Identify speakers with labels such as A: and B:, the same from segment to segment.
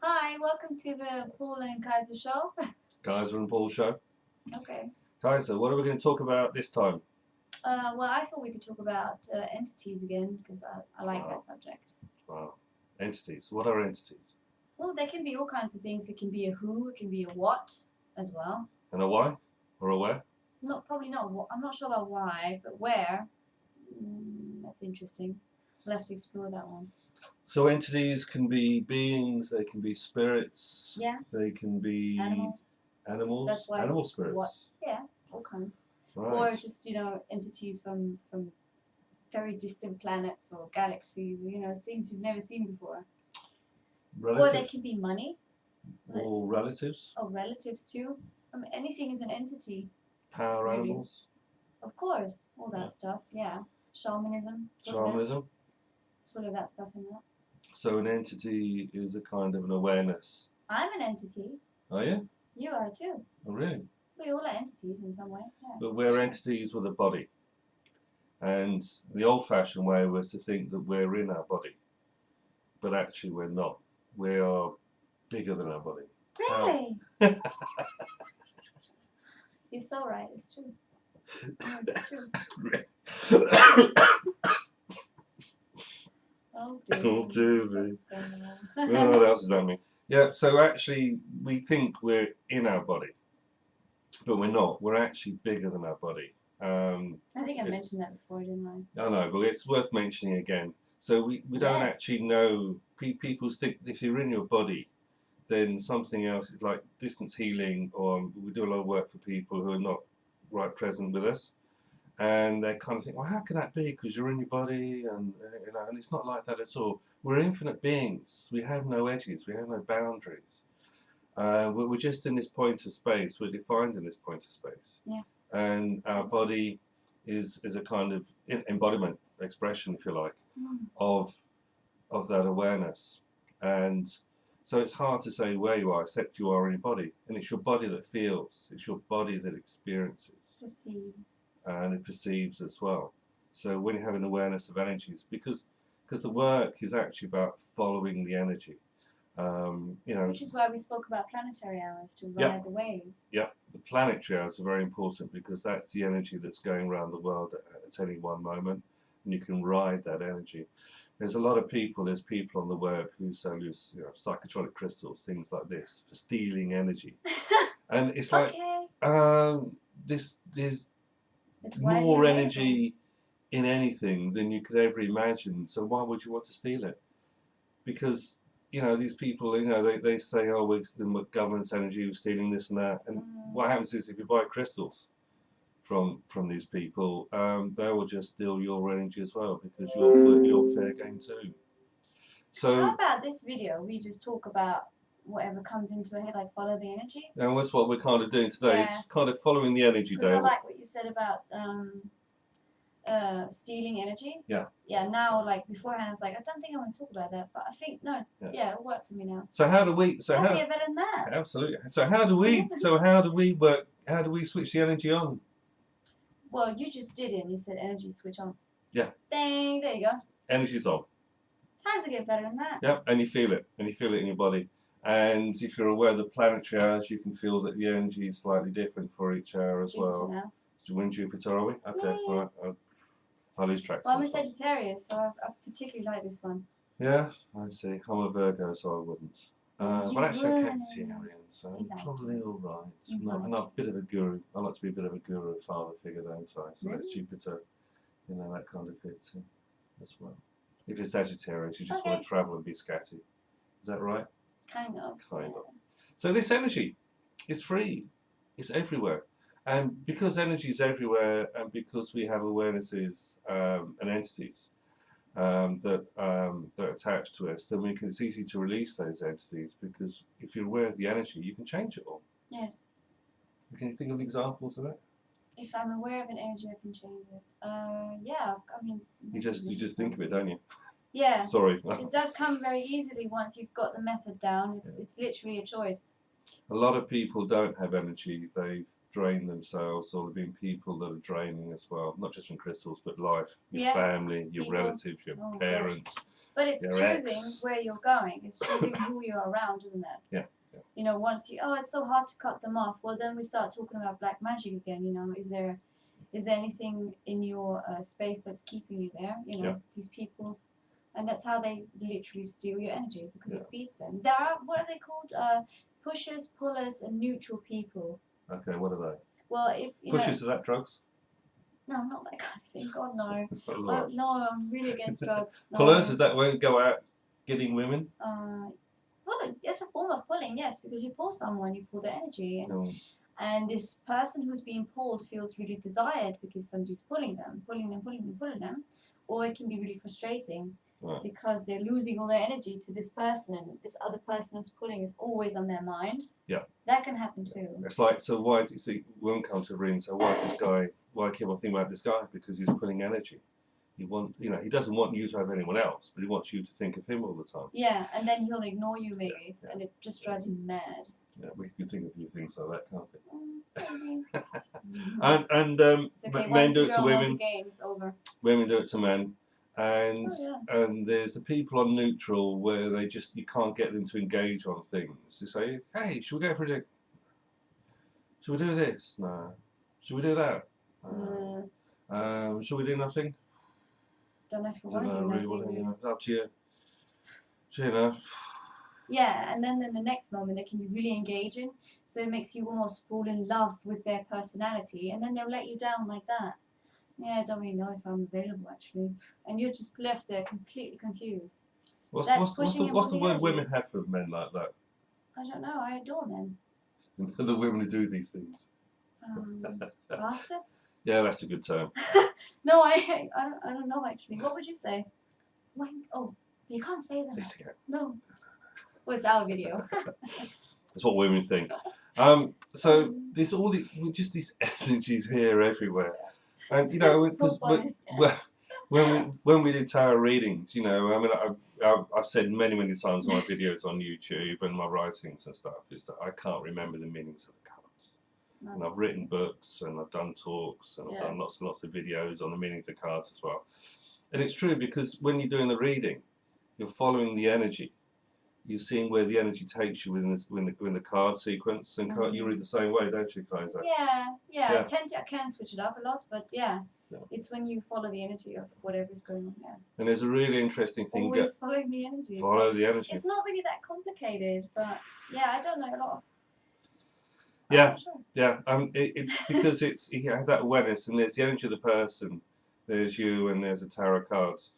A: Hi, welcome to the Paul and Kajsa show.
B: Kajsa and Paul show.
A: Okay.
B: Kajsa, what are we going to talk about this time?
A: Well, I thought we could talk about entities again because I like
B: Wow.
A: that subject.
B: Wow. Entities. What are entities?
A: Well, there can be all kinds of things. It can be a who, it can be a what as well.
B: And a why? Or a where?
A: Probably not. I'm not sure about why, but where. That's interesting. We'll have to explore that one.
B: So entities can be beings, they can be spirits,
A: Yeah.
B: they can be
A: Animals.
B: animals,
A: That's why.
B: animal spirits.
A: What? Yeah, all kinds.
B: Right.
A: Or just entities from very distant planets or galaxies, or things you've never seen before.
B: Relatives.
A: Or they can be money.
B: Or relatives.
A: Or relatives too. I mean, anything is an entity.
B: Power
A: really.
B: Animals.
A: Of course, all that stuff. Yeah, shamanism.
B: Shamanism.
A: It's full of that stuff in that.
B: So an entity is a kind of an awareness.
A: I'm an entity.
B: Are you?
A: You are too.
B: Oh, really?
A: We all are entities in some way. Yeah.
B: But we're entities with a body. And the old-fashioned way was to think that we're in our body, but actually we're not. We are bigger than our body.
A: Really? You're so right. It's true. No, it's true. Oh dear.
B: Oh dear me. What else does that mean? Yeah. So actually, we think we're in our body, but we're not. We're actually bigger than our body.
A: I think I mentioned that before, didn't I?
B: I know, but it's worth mentioning again. So we don't actually know. People think if you're in your body, then something else, like distance healing, or we do a lot of work for people who are not right present with us, and they kind of think, well, how can that be? Because you're in your body, and and it's not like that at all. We're infinite beings. We have no edges. We have no boundaries. We're just in this point of space. We're defined in this point of space.
A: Yeah.
B: And our body is a kind of embodiment, expression, if you like, of that awareness. And so it's hard to say where you are, except you are in your body. And it's your body that feels. It's your body that experiences.
A: Perceives.
B: And it perceives as well. So when you have an awareness of energies, because the work is actually about following the energy.
A: Which is why we spoke about planetary hours, to ride the wave.
B: Yeah, the planetary hours are very important because that's the energy that's going around the world at any one moment, and you can ride that energy. There's a lot of people, there's people on the web who sell psychotronic crystals, things like this, for stealing energy. And it's like, there's more energy in anything than you could ever imagine, so why would you want to steal it? Because these people, they say, oh, we're governance energy, we're stealing this and that. And what happens is if you buy crystals from these people, they will just steal your energy as well, because you're fair game too. So
A: how about this video? We just talk about whatever comes into our head, like follow the energy.
B: And that's what we're kind of doing today. Yeah. It's kind of following the energy.
A: Because I like what you said about stealing energy.
B: Yeah.
A: Yeah. Now, like beforehand, I was like, I don't think I want to talk about that, but I think no. Yeah, it worked for me now.
B: So how do we?
A: So how to get better than that?
B: Absolutely. So how do we? How do we work? How do we switch the energy on?
A: Well, you just did it. And you said energy switch on.
B: Yeah.
A: Dang! There you go.
B: Energy's on.
A: How does it get better than that?
B: Yeah, and you feel it, in your body. And if you're aware of the planetary hours, you can feel that the energy is slightly different for each hour as well.
A: Now.
B: So we're in Jupiter, are we? Okay, all right. I lose track.
A: Well, I'm a Sagittarius, so I particularly like this one.
B: Yeah, I see. I'm a Virgo, so I wouldn't. But actually, I'm Cancerian, so I'm probably all right. I'm not a bit of a guru. I like to be a bit of a guru, a father figure, don't I? So that's Jupiter, that kind of fits in as well. If you're Sagittarius, you just want to travel and be scatty. Is that right?
A: Kind of.
B: So this energy is free. It's everywhere. And because energy is everywhere, and because we have awarenesses and entities that are attached to us, then it's easy to release those entities, because if you're aware of the energy, you can change it all.
A: Yes.
B: Can you think of examples of that?
A: If I'm aware of an energy, I can change it. Yeah, I mean...
B: You just think of it, don't you?
A: Yeah.
B: Sorry.
A: It does come very easily once you've got the method down. It's literally a choice.
B: A lot of people don't have energy. They've drained themselves, or there have been people that are draining as well. Not just from crystals, but life, your family, your relatives, your parents,
A: But it's
B: Your
A: choosing
B: ex.
A: where you're going. It's choosing who you're around, isn't it?
B: Yeah.
A: You know, once you, it's so hard to cut them off. Well, then we start talking about black magic again. You know, is there anything in your space that's keeping you there? You know, these people, and that's how they literally steal your energy because it feeds them. There are, what are they called? Pushers, pullers, and neutral people.
B: Okay, what are they?
A: Well, if you
B: Pushers,
A: know,
B: is that drugs?
A: no, not that kind of thing. God no.
B: Right.
A: No, I'm really against drugs. No.
B: Pullers, is that won't go out getting women?
A: Well, it's a form of pulling, yes, because you pull someone, you pull their energy, and this person who's being pulled feels really desired because somebody's pulling them, or it can be really frustrating because they're losing all their energy to this person, and this other person who's pulling is always on their mind.
B: Yeah.
A: That can happen too.
B: It's like, so why is it, so we won't come to a ring, so why is this guy, why keep on thinking about this guy? Because he's pulling energy. He doesn't want you to have anyone else, but he wants you to think of him all the time.
A: Yeah, and then he'll ignore you maybe, and it just drives him mad.
B: Yeah, we can think of a few things like that, can't we?
A: Maybe.
B: and
A: It's okay.
B: men do it to women.
A: Again, it's over.
B: Women do it to men. And there's the people on neutral where you can't get them to engage on things. They say, hey, should we go for a drink? Should we do this? No. Should we do that? Should we do nothing?
A: Don't know if I want to do nothing.
B: It's up to you. So, you know.
A: Yeah, and then in the next moment they can be really engaging, so it makes you almost fall in love with their personality, and then they'll let you down like that. Yeah, I don't really know if I'm available actually, and you're just left there completely confused.
B: What's the word women have for men like that?
A: I don't know. I adore men.
B: The women who do these things.
A: Bastards?
B: Yeah, that's a good term.
A: No, I don't know actually. What would you say? Oh, you can't say that.
B: Yes, you can.
A: No. Well, it's our video.
B: That's what women think. So there's just these energies here everywhere, and you know, because when we did tarot readings, you know, I mean, I've said many times in my videos on YouTube and my writings and stuff is that I can't remember the meanings of the cards. No. And I've written books and I've done talks and I've done lots and lots of videos on the meanings of cards as well. And it's true because when you're doing the reading, you're following the energy. You're seeing where the energy takes you within the card sequence, and you read the same way, don't you, Kajsa?
A: Yeah. I can switch it up a lot, but it's when you follow the energy of whatever's going on there.
B: And there's a really interesting thing.
A: Always following the energy.
B: Follow the energy.
A: It's not really that complicated, but I don't know a lot of.
B: It's because you have that awareness, and there's the energy of the person, there's you, and there's a tarot cards.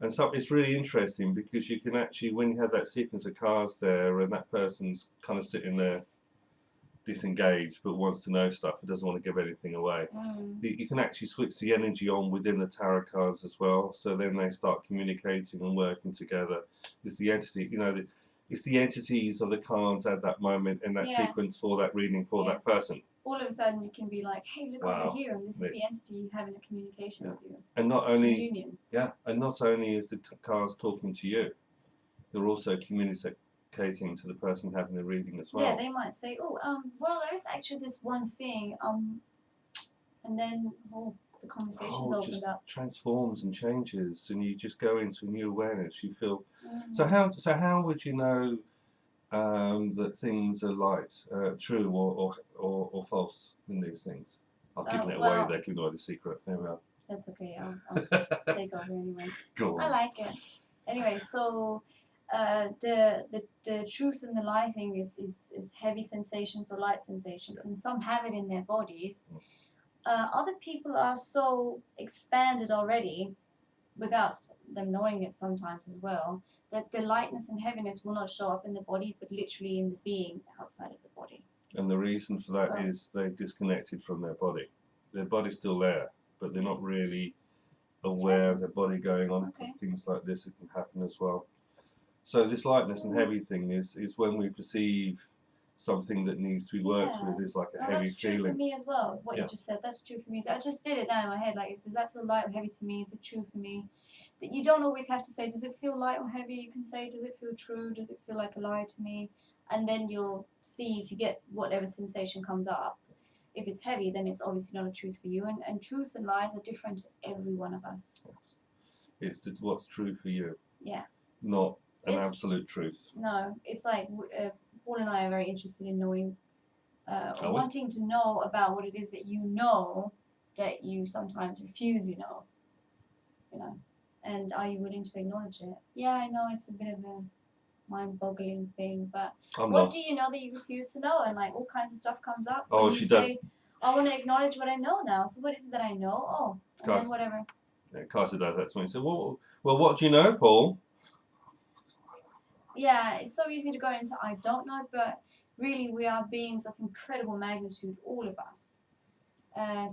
B: And so it's really interesting because you can actually, when you have that sequence of cards there and that person's kind of sitting there disengaged but wants to know stuff and doesn't want to give anything away, you can actually switch the energy on within the tarot cards as well. So then they start communicating and working together. It's the entity, you know, it's the entities of the cards at that moment in that sequence for that reading for that person.
A: All of a sudden you can be like, hey, look over here, and this is the entity having a communication with you.
B: And not only and not only is the cards talking to you, they're also communicating to the person having the reading as well.
A: Yeah, they might say, well, there's actually this one thing, and then the conversation's opened up.
B: Transforms and changes, and you just go into a new awareness. You feel. So how would you know that things are true or false in these things? I've given it away. They're giving away the secret. There we are.
A: That's okay. I'll take over anyway.
B: Go on.
A: I like it. Anyway, so the truth and the lie thing is heavy sensations or light sensations, and some have it in their bodies. Other people are so expanded already, without them knowing it sometimes as well, that the lightness and heaviness will not show up in the body, but literally in the being outside of the body.
B: And the reason for that is they're disconnected from their body. Their body's still there, but they're not really aware of their body going on. Things like this can happen as well. So this lightness and heavy thing is when we perceive something that needs to be worked with is like a heavy
A: that's
B: feeling.
A: True for me as well. What you just said, that's true for me. So I just did it now in my head. Like, does that feel light or heavy to me? Is it true for me? That you don't always have to say, does it feel light or heavy? You can say, does it feel true? Does it feel like a lie to me? And then you'll see if you get whatever sensation comes up. If it's heavy, then it's obviously not a truth for you. And truth and lies are different to every one of us.
B: Yes. It's what's true for you.
A: Yeah.
B: not an
A: It's-
B: absolute truth.
A: No, it's like Paul and I are very interested in knowing,
B: Are we?
A: wanting to know about what it is that you know that you sometimes refuse, you know, and are you willing to acknowledge it? Yeah, I know it's a bit of a mind-boggling thing, but
B: I'm
A: what
B: lost.
A: do you know that you refuse to know? And like all kinds of stuff comes up.
B: Oh,
A: when
B: she
A: you say,
B: does.
A: I want to acknowledge what I know now. So what is it that I know? Oh, and
B: Guys.
A: then whatever.
B: Yeah, Kajsa does that to me. So, well, what do you know, Paul?
A: Yeah, it's so easy to go into I don't know, but really we are beings of incredible magnitude, all of us.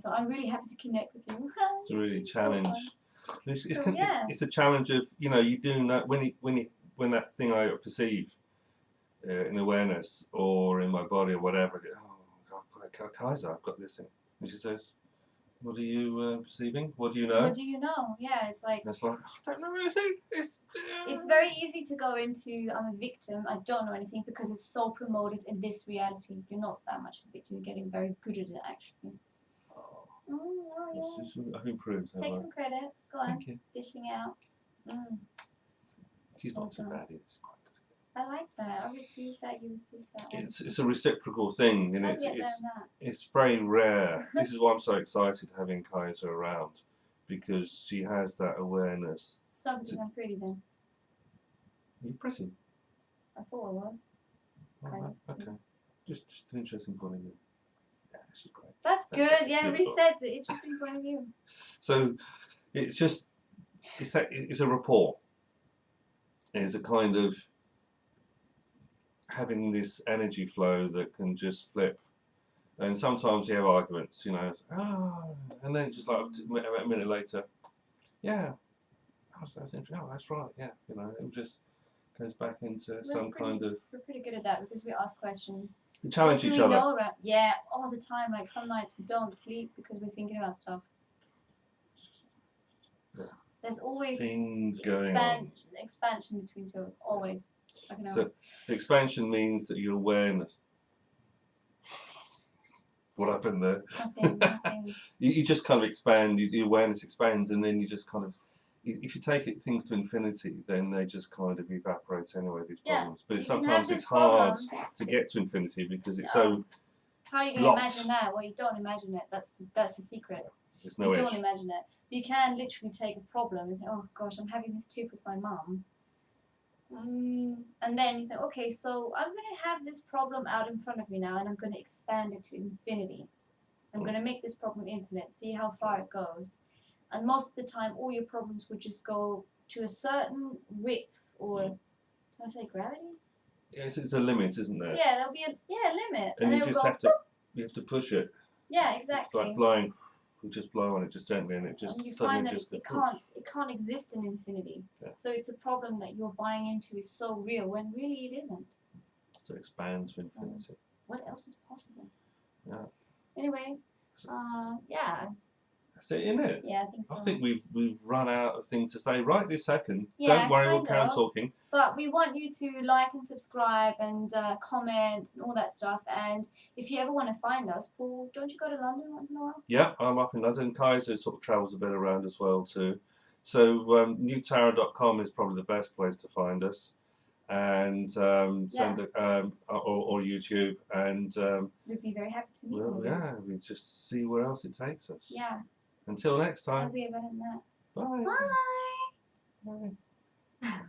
A: So I'm really happy to connect with you.
B: It's a really
A: So
B: challenge.
A: fun.
B: It's a challenge of, you know, you do know when that thing I perceive in awareness or in my body or whatever. Oh, Kajsa, I've got this thing, and she says, "What are you perceiving? What do you know?"
A: What do you know? Yeah, it's like
B: And it's like, I don't know anything.
A: it's very easy to go into I'm a victim, I don't know anything because it's so promoted in this reality. You're not that much of a victim, you're getting very good at it actually. Oh,
B: It's
A: yeah.
B: just, I've improved.
A: Take some credit. Go on.
B: Thank you.
A: Dishing out.
B: She's not too bad. It's quite good.
A: I like that. I received that. You received that.
B: It's a reciprocal thing, and it's very rare. This is why I'm so excited having Kajsa around, because she has that awareness.
A: So because I'm pretty then.
B: You're pretty.
A: I thought I was.
B: Right, okay. Just an interesting point of view. Yeah, she's great.
A: That's good. Yeah,
B: beautiful.
A: reset it. Interesting point of view.
B: So it's just it's a rapport. It's a kind of having this energy flow that can just flip. And sometimes you have arguments, you know, it's, and then just like a minute later, yeah, that's interesting. Oh, that's right, yeah, you know, it just goes back into kind of.
A: We're pretty good at that because we ask questions.
B: We challenge each other.
A: Yeah, all the time. Like some nights we don't sleep because we're thinking about stuff.
B: Yeah.
A: There's always
B: things going on.
A: Expansion between two of us, always.
B: So expansion means that your awareness. What happened there?
A: Nothing.
B: You just kind of expand. Your awareness expands, and then you just kind of. If you take things to infinity, then they just kind of evaporate anyway. These problems, but sometimes it's hard to get to infinity because it's so.
A: How are you going to imagine that? Well, you don't imagine it. That's the secret.
B: There's no
A: you don't imagine it. You can literally take a problem and say, "Oh gosh, I'm having this tiff with my mum," and then you say, "Okay, so I'm going to have this problem out in front of me now, and I'm going to expand it to infinity. I'm going to make this problem infinite. See how far it goes." And most of the time, all your problems would just go to a certain width, or can I say gravity?
B: Yes, it's a limit, isn't there?
A: Yeah, there'll be a limit,
B: and you just have to push it.
A: Yeah, exactly.
B: It's like blowing. You just blow on it just gently, and it just
A: and you
B: suddenly
A: find that
B: just
A: it can't exist in infinity.
B: Yeah.
A: So it's a problem that you're buying into is so real when really it isn't.
B: So it expands to infinity.
A: What else is possible?
B: Yeah.
A: Anyway, yeah.
B: That's it, isn't it?
A: Yeah, I think so.
B: I think we've run out of things to say right this second.
A: Yeah,
B: don't worry, we'll carry on talking.
A: But we want you to like and subscribe and comment and all that stuff. And if you ever want to find us, Paul, don't you go to London once in a while?
B: Yeah, I'm up in London. Kajsa sort of travels a bit around as well too. So newtarot.com is probably the best place to find us. And or YouTube, and
A: we'd be very happy to meet you.
B: Yeah, we just see where else it takes us.
A: Yeah.
B: Until next time.
A: I'll see you better than that.
B: Bye.
A: Bye.
B: Bye.